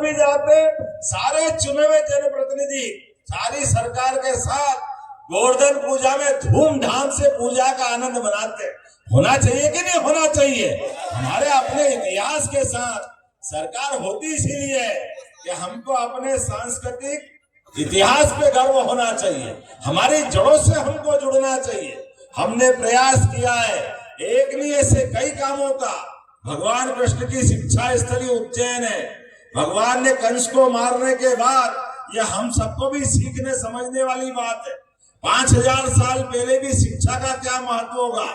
भी जाते, सारे चुने हुए जनप्रतिनिधि सारी सरकार के साथ गोवर्धन पूजा में धूमधाम से पूजा का आनंद मनाते। होना चाहिए कि नहीं होना चाहिए? हमारे अपने इतिहास के साथ सरकार होती इसीलिए कि हमको अपने सांस्कृतिक इतिहास पे गर्व होना चाहिए, हमारी जड़ों से हमको जुड़ना चाहिए। हमने प्रयास किया है, एक नहीं ऐसे कई कामों का। भगवान कृष्ण की शिक्षा स्थली उज्जैन है। भगवान ने कंस को मारने के बाद ये हम सबको भी सीखने समझने वाली बात है। 5000 साल पहले भी शिक्षा का क्या महत्व होगा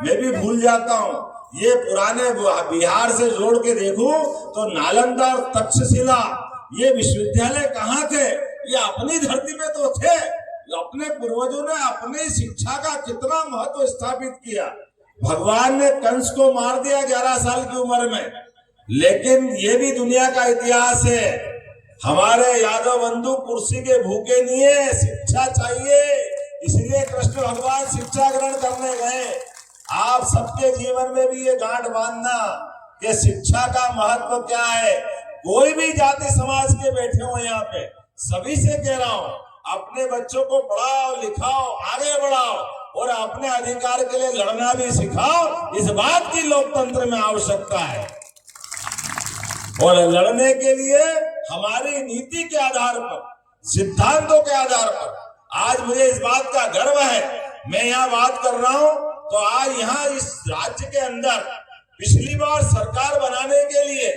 मैं भी भूल जाता हूँ। ये पुराने बिहार से जोड़ के देखूं तो नालंदा और तक्षशिला ये विश्वविद्यालय कहाँ थे? ये अपनी धरती पे तो थे। अपने पूर्वजों ने अपनी शिक्षा का कितना महत्व स्थापित किया। भगवान ने कंस को मार दिया 11 साल की उम्र में, लेकिन ये भी दुनिया का इतिहास है। हमारे यादव बंधु कुर्सी के भूखे नहीं है, शिक्षा चाहिए, इसलिए कृष्ण भगवान शिक्षा ग्रहण करने गए। आप सबके जीवन में भी ये गांठ बांधना कि शिक्षा का महत्व क्या है। कोई भी जाति समाज के बैठे हो यहाँ पे, सभी से कह रहा हूँ, अपने बच्चों को पढ़ाओ लिखाओ आगे बढ़ाओ और अपने अधिकार के लिए लड़ना भी सिखाओ। इस बात की लोकतंत्र में आवश्यकता है और लड़ने के लिए हमारी नीति के आधार पर, सिद्धांतों के आधार पर आज मुझे इस बात का गर्व है। मैं यहाँ बात कर रहा हूँ तो आज यहाँ इस राज्य के अंदर पिछली बार सरकार बनाने के लिए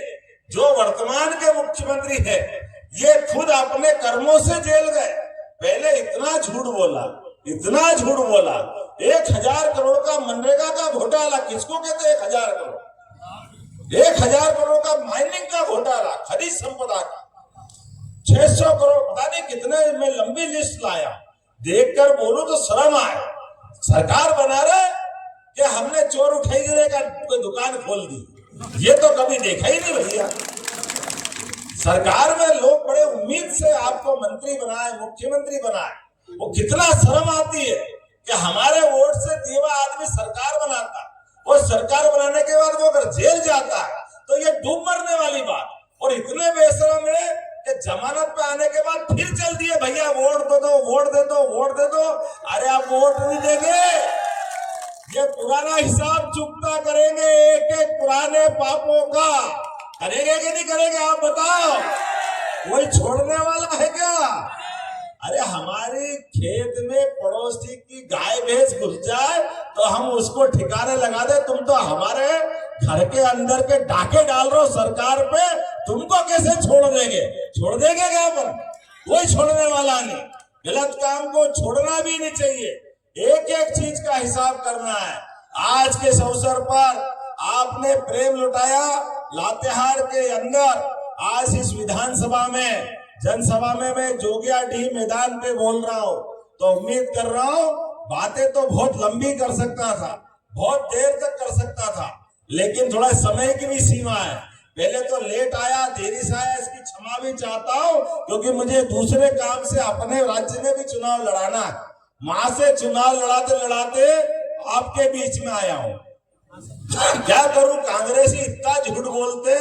जो वर्तमान के मुख्यमंत्री है ये खुद अपने कर्मों से जेल गए। पहले इतना झूठ बोला, इतना झूठ बोला। 1000 करोड़ का मनरेगा का घोटाला, किसको कहते हैं 1000 करोड़? 1000 करोड़ का माइनिंग का घोटाला, खनिज संपदा का 600 करोड़, पता नहीं कितने, मैं लंबी लिस्ट लाया। देखकर बोलूं तो शर्म आए। सरकार बना रहे कि हमने चोर उठाई गिरे का कोई दुकान खोल दी, ये तो कभी देखा ही नहीं भैया। सरकार में लोग बड़े उम्मीद से आपको मंत्री बनाए, मुख्यमंत्री बनाए, वो कितना शर्म आती है कि हमारे वोट से दिए हुआ आदमी सरकार बनाता और सरकार बनाने के बाद वो अगर जेल जाता है तो ये डूब मरने वाली बात। और इतने बेशरम है कि जमानत पे आने के बाद फिर चल दिए भैया वोट दे दो, वोट दे दो, वोट दे दो। अरे आप वोट नहीं देंगे, ये पुराना हिसाब चुकता करेंगे, एक एक पुराने पापों का करेंगे कि नहीं करेंगे आप बताओ? कोई छोड़ने वाला है क्या? अरे हमारी खेत में पड़ोसी की गाय भैंस घुस जाए तो हम उसको ठिकाने लगा दे, तुम तो हमारे घर के अंदर के डाके डाल रहे हो सरकार पे, तुमको कैसे छोड़ देंगे? छोड़ देंगे क्या अपन? कोई छोड़ने वाला नहीं। गलत काम को छोड़ना भी नहीं चाहिए, एक एक चीज का हिसाब करना है। आज के इस अवसर पर आपने प्रेम लुटाया लातेहार के अंदर। आज इस विधानसभा में जनसभा में मैं जोगियाडीह मैदान पे बोल रहा हूँ तो उम्मीद कर रहा हूँ बातें तो बहुत लंबी कर सकता था, बहुत देर तक कर सकता था, लेकिन थोड़ा समय की भी सीमा है। पहले तो लेट आया, देरी से आया, इसकी क्षमा भी चाहता हूँ क्योंकि मुझे दूसरे काम से अपने राज्य में भी चुनाव लड़ाना है। वहां से चुनाव लड़ाते लड़ाते आपके बीच में आया हूँ। क्या करूं, कांग्रेसी इतना झूठ बोलते,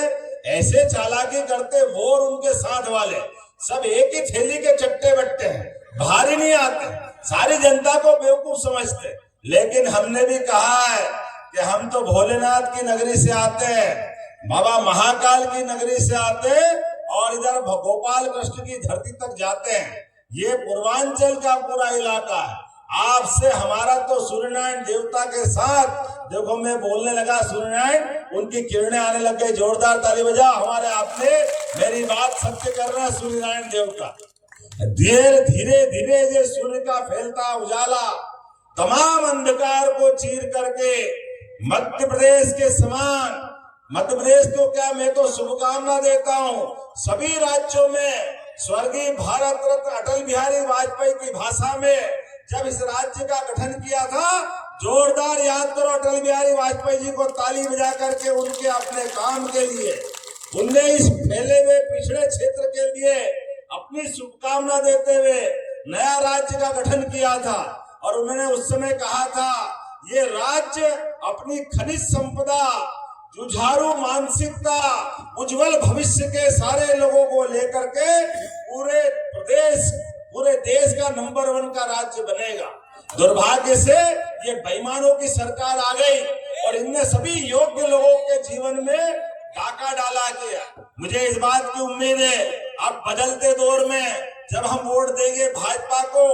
ऐसे चालाकी करते, वो और उनके साथ वाले सब एक ही थैली के चट्टे बट्टे हैं, बाहर ही नहीं आते, सारी जनता को बेवकूफ समझते। लेकिन हमने भी कहा है कि हम तो भोलेनाथ की नगरी से आते हैं, बाबा महाकाल की नगरी से आते हैं और इधर गोपाल कृष्ण की धरती तक जाते हैं। ये पूर्वांचल का पूरा इलाका है। आपसे हमारा तो सूर्यनारायण देवता के साथ, देखो मैं बोलने लगा सूर्यनारायण, उनकी किरणें आने लग गई। जोरदार ताली बजाओ हमारे आपने, मेरी बात सत्य कर रहा है सूर्यनारायण देवता। धीरे धीरे धीरे ये सूर्य का फैलता उजाला तमाम अंधकार को चीर करके मध्य प्रदेश के समान, मध्य प्रदेश तो क्या, मैं तो शुभकामना देता हूँ सभी राज्यों में। स्वर्गीय भारत रत्न अटल बिहारी वाजपेयी की भाषा में जब इस राज्य का गठन किया था, जोरदार याद करो अटल बिहारी वाजपेयी जी को, ताली बजा करके उनके अपने काम के लिए, उनने इस फैले हुए पिछड़े क्षेत्र के लिए अपनी शुभकामना देते हुए नया राज्य का गठन किया था। और उन्होंने उस समय कहा था ये राज्य अपनी खनिज संपदा जुझारू मानसिकता, उज्जवल भविष्य के सारे लोगों को लेकर के पूरे देश का नंबर 1 का राज्य बनेगा। दुर्भाग्य से ये बेईमानों की सरकार आ गई और इनने सभी योग्य लोगों के जीवन में डाका डाला किया। मुझे इस बात की उम्मीद है अब बदलते दौर में जब हम वोट देंगे भाजपा को,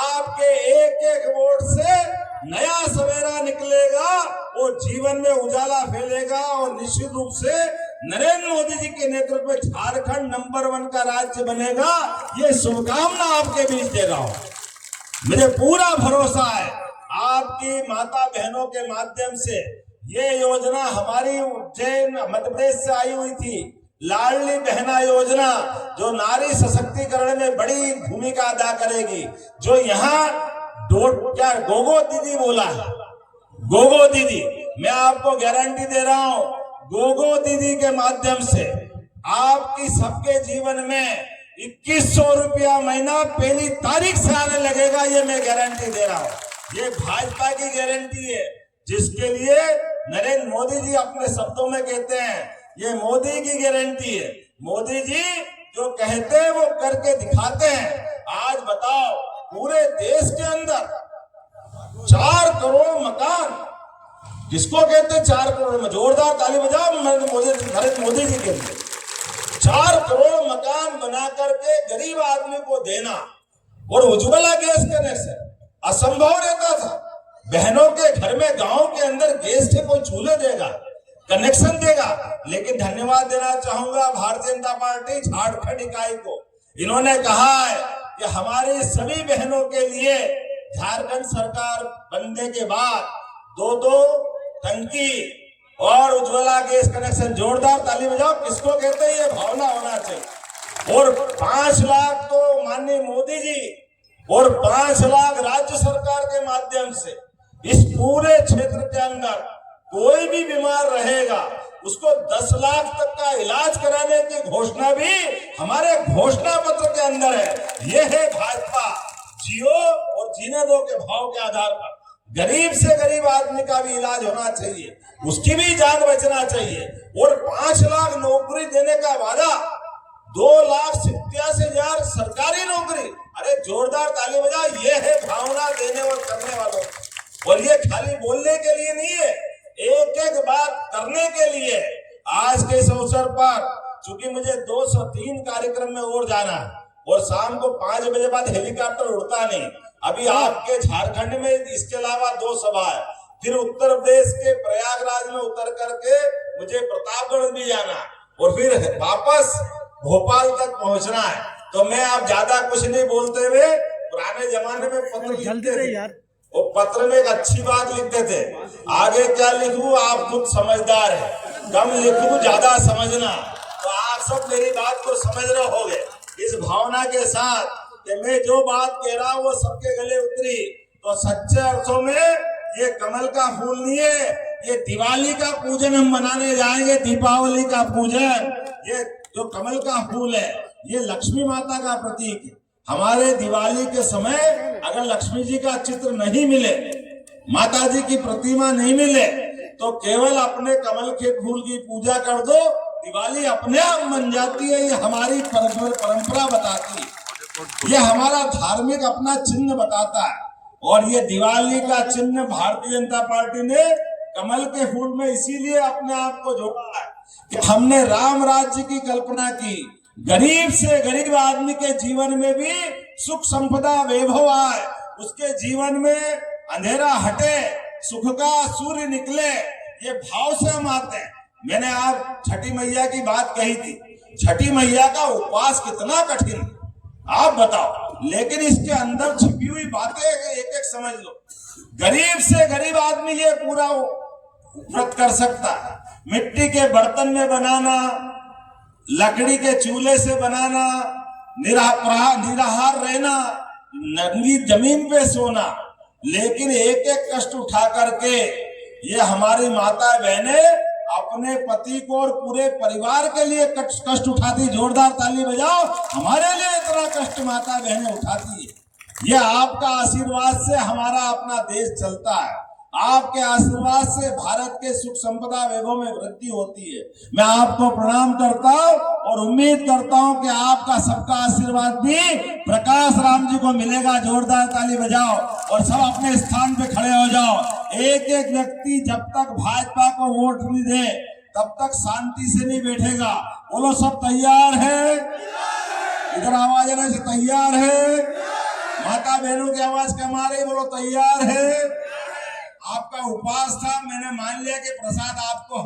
आपके एक एक वोट से नया सवेरा निकलेगा, वो जीवन में उजाला फैलेगा और निश्चित रूप से नरेंद्र मोदी जी के नेतृत्व में झारखंड नंबर 1 का राज्य बनेगा। ये शुभकामना आपके बीच दे रहा हूं। मुझे पूरा भरोसा है आपकी माता बहनों के माध्यम से ये योजना हमारी उज्जैन मध्य प्रदेश से आई हुई थी, लाडली बहना योजना, जो नारी सशक्तिकरण में बड़ी भूमिका अदा करेगी। जो यहाँ क्या गोगो दीदी बोला है, गोगो दीदी, मैं आपको गारंटी दे रहा हूं, गोगो दीदी के माध्यम से आपकी सबके जीवन में 2100 रुपया महीना पहली तारीख से आने लगेगा। ये मैं गारंटी दे रहा हूं। ये भाजपा की गारंटी है, जिसके लिए नरेंद्र मोदी जी अपने शब्दों में कहते हैं ये मोदी की गारंटी है। मोदी जी जो कहते हैं वो करके दिखाते हैं। आज बताओ पूरे देश के अंदर 4 करोड़ मकान, किसको कहते हैं 4 करोड़ में? जोरदार ताली बजाओ नरेंद्र मोदी जी के लिए। 4 करोड़ मकान बना करके गरीब आदमी को देना और उज्ज्वला गैस कनेक्शन असंभव रहता था। बहनों के घर में गांव के अंदर गैस से कोई चूल्हे देगा, कनेक्शन देगा। लेकिन धन्यवाद देना चाहूंगा भारतीय जनता पार्टी झारखंड इकाई को। इन्होंने कहा है कि हमारी सभी बहनों के लिए झारखंड सरकार बनने के बाद 2-2 टंकी और उज्ज्वला गैस कनेक्शन। जोरदार ताली बजाओ, किसको कहते हैं? ये भावना होना चाहिए। और 5 लाख तो माननीय मोदी जी और 5 लाख राज्य सरकार के माध्यम से इस पूरे क्षेत्र के अंदर कोई भी बीमार रहेगा उसको 10 लाख तक का इलाज कराने की घोषणा भी हमारे घोषणा पत्र के अंदर है। ये है भाजपा, जियो और जीने दो के भाव के आधार पर गरीब से गरीब आदमी का भी इलाज होना चाहिए, उसकी भी जान बचना चाहिए। और 5 लाख नौकरी देने का वादा, 2,87,000 सरकारी नौकरी। अरे जोरदार ताली बजाओ, ये है भावना देने और करने वालों। और ये खाली बोलने के लिए नहीं है, एक एक बात करने के लिए। आज के इस अवसर पर चूंकि मुझे 203 कार्यक्रम में और जाना है और शाम को 5 बजे बाद हेलीकॉप्टर उड़ता नहीं। अभी आपके झारखंड में इसके अलावा 2 सभा है, फिर उत्तर प्रदेश के प्रयागराज में उतर करके मुझे प्रतापगढ़ भी जाना और फिर वापस भोपाल तक पहुंचना है। तो मैं आप ज्यादा कुछ नहीं बोलते हुए, पुराने जमाने में पत्र लिखते थे यार, वो पत्र में एक अच्छी बात लिखते थे, आगे क्या लिखूं आप खुद समझदार है, कम लिखूं ज्यादा समझना। तो आप सब मेरी बात को समझ रहे होगे इस भावना के साथ कि मैं जो बात कह रहा हूं वो सबके गले उतरी। तो सच्चे अर्थों में ये कमल का फूल नहीं है, ये दिवाली का पूजन हम मनाने जाएंगे, दीपावली का पूजन। ये जो कमल का फूल है ये लक्ष्मी माता का प्रतीक है। हमारे दिवाली के समय अगर लक्ष्मी जी का चित्र नहीं मिले, माता जी की प्रतिमा नहीं मिले, तो केवल अपने कमल के फूल की पूजा कर दो, दिवाली अपने आप बन जाती है। ये हमारी परंपरा बताती है, ये हमारा धार्मिक अपना चिन्ह बताता है। और ये दिवाली का चिन्ह भारतीय जनता पार्टी ने कमल के फूल में इसीलिए अपने आप को जोड़ा है कि हमने राम राज्य की कल्पना की, गरीब से गरीब आदमी के जीवन में भी सुख संपदा वैभव आए, उसके जीवन में अंधेरा हटे, सुख का सूर्य निकले, ये भाव से हम आते हैं। मैंने आज छठी मैया की बात कही थी, छठी मैया का उपवास कितना कठिन आप बताओ, लेकिन इसके अंदर छिपी हुई बातें एक एक समझ लो। गरीब से गरीब आदमी ये पूरा व्रत कर सकता है। मिट्टी के बर्तन में बनाना, लकड़ी के चूल्हे से बनाना, निराहार रहना, नंगी जमीन पे सोना, लेकिन एक एक कष्ट उठा करके ये हमारी माता बहने अपने पति को और पूरे परिवार के लिए कष्ट उठाती। जोरदार ताली बजाओ, हमारे लिए इतना कष्ट माता बहने उठाती है। ये आपका आशीर्वाद से हमारा अपना देश चलता है। आपके आशीर्वाद से भारत के सुख संपदा वैभव में वृद्धि होती है। मैं आपको प्रणाम करता हूं और उम्मीद करता हूं कि आपका सबका आशीर्वाद भी प्रकाश राम जी को मिलेगा। जोरदार ताली बजाओ और सब अपने स्थान पे खड़े हो जाओ। एक एक व्यक्ति जब तक भाजपा को वोट नहीं दे तब तक शांति से नहीं बैठेगा। बोलो सब तैयार है? इधर आवाज आने से तैयार है? माता बहनों की आवाज कम आ रही, बोलो तैयार है? आपका उपवास था, मैंने मान लिया कि प्रसाद आपको